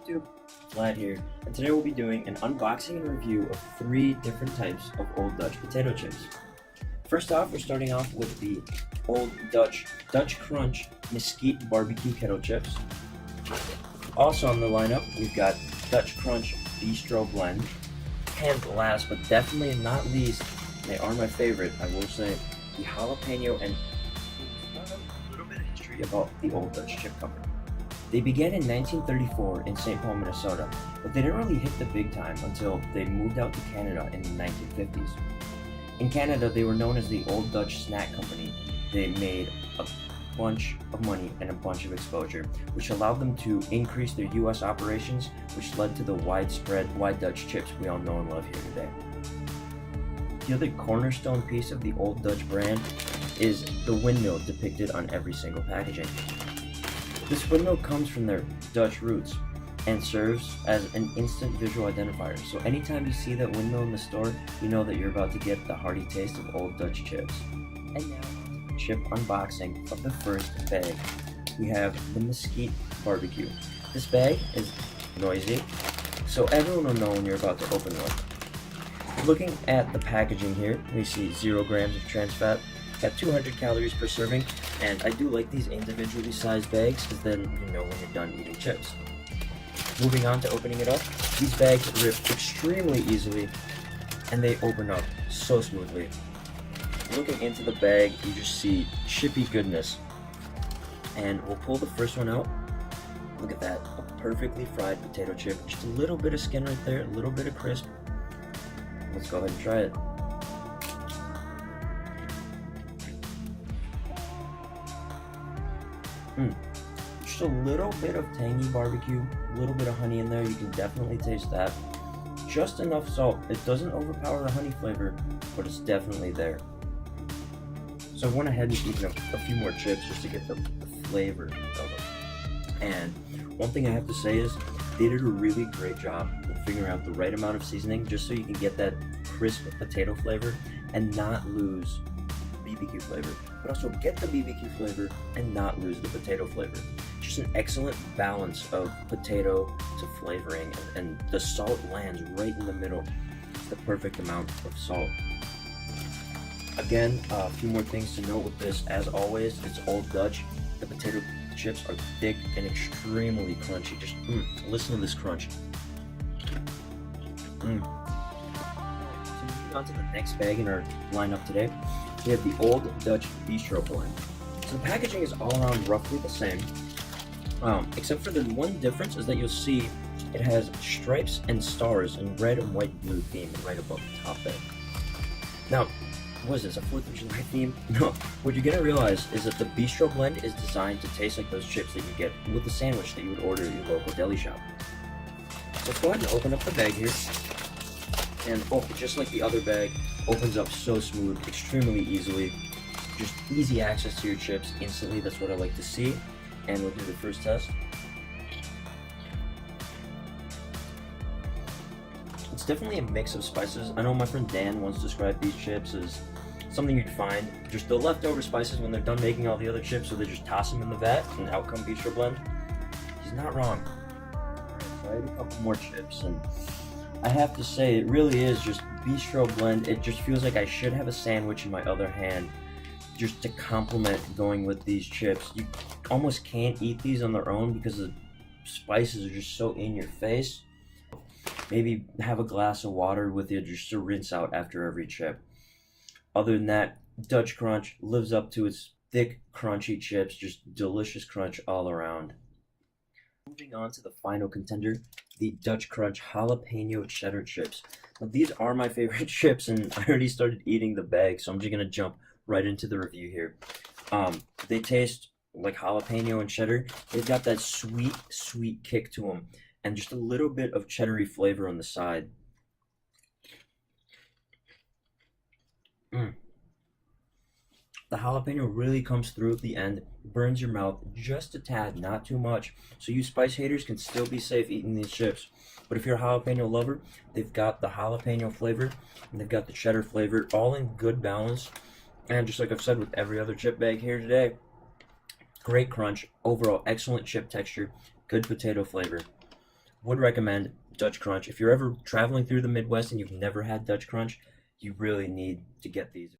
YouTube, Vlad here, and today we'll be doing an unboxing and review of 3 different types of Old Dutch potato chips. First off, we're starting off with the Old Dutch Crunch Mesquite BBQ kettle chips. Also on the lineup, we've got Dutch Crunch Bistro Blend, and last but definitely not least, they are my favorite, I will say, the jalapeno and a little bit of history about the Old Dutch Chip Company. They began in 1934 in St. Paul, Minnesota, but they didn't really hit the big time until they moved out to Canada in the 1950s. In Canada, they were known as the Old Dutch Snack Company. They made a bunch of money and a bunch of exposure, which allowed them to increase their US operations, which led to the widespread White Dutch chips we all know and love here today. The other cornerstone piece of the Old Dutch brand is the windmill depicted on every single packaging. This windmill comes from their Dutch roots and serves as an instant visual identifier. So anytime you see that windmill in the store, you know that you're about to get the hearty taste of Old Dutch chips. And now, chip unboxing of the first bag. We have the Mesquite BBQ. This bag is noisy, so everyone will know when you're about to open one. Looking at the packaging here, we see 0 grams of trans fat, got 200 calories per serving, and I do like these individually sized bags because then you know when you're done eating chips. Moving on to opening it up, these bags rip extremely easily and they open up so smoothly. Looking into the bag, you just see chippy goodness. And we'll pull the first one out. Look at that, a perfectly fried potato chip. Just a little bit of skin right there, a little bit of crisp. Let's go ahead and try it. Just a little bit of tangy barbecue, a little bit of honey in there, you can definitely taste that. Just enough salt, it doesn't overpower the honey flavor, but it's definitely there. So I went ahead and eaten a few more chips just to get the flavor of them. And one thing I have to say is, they did a really great job of figuring out the right amount of seasoning just so you can get that crisp potato flavor and not lose BBQ flavor, but also get the BBQ flavor and not lose the potato flavor. Just an excellent balance of potato to flavoring, and the salt lands right in the middle. It's the perfect amount of salt. Again, a few more things to note with this. As always, it's Old Dutch. The potato chips are thick and extremely crunchy. Just listen to this crunch. So moving on to the next bag in our lineup today, we have the Old Dutch Bistro Blend. So the packaging is all around roughly the same, except for the one difference is that you'll see it has stripes and stars in red and white blue theme right above the top there. Now, what is this, a 4th of July theme? No, what you're gonna realize is that the Bistro Blend is designed to taste like those chips that you get with the sandwich that you would order at your local deli shop. So let's go ahead and open up the bag here. And just like the other bag, opens up so smooth, extremely easily. Just easy access to your chips instantly, that's what I like to see. And we'll do the first test. It's definitely a mix of spices. I know my friend Dan once described these chips as something you'd find just the leftover spices when they're done making all the other chips, so they just toss them in the vat and out come Bistro Blend. He's not wrong. So I had a couple more chips, and I have to say, it really is just Bistro Blend. It just feels like I should have a sandwich in my other hand just to complement going with these chips. You almost can't eat these on their own because the spices are just so in your face. Maybe have a glass of water with you just to rinse out after every chip. Other than that, Dutch Crunch lives up to its thick, crunchy chips, just delicious crunch all around. Moving on to the final contender, the Dutch Crunch Jalapeno Cheddar chips. Now, these are my favorite chips, and I already started eating the bag, so I'm just going to jump right into the review here. They taste like jalapeno and cheddar. They've got that sweet, sweet kick to them, and just a little bit of cheddary flavor on the side. The jalapeno really comes through at the end, burns your mouth just a tad, not too much. So you spice haters can still be safe eating these chips. But if you're a jalapeno lover, they've got the jalapeno flavor and they've got the cheddar flavor, all in good balance. And just like I've said with every other chip bag here today, great crunch, overall excellent chip texture, good potato flavor. Would recommend Dutch Crunch. If you're ever traveling through the Midwest and you've never had Dutch Crunch, you really need to get these.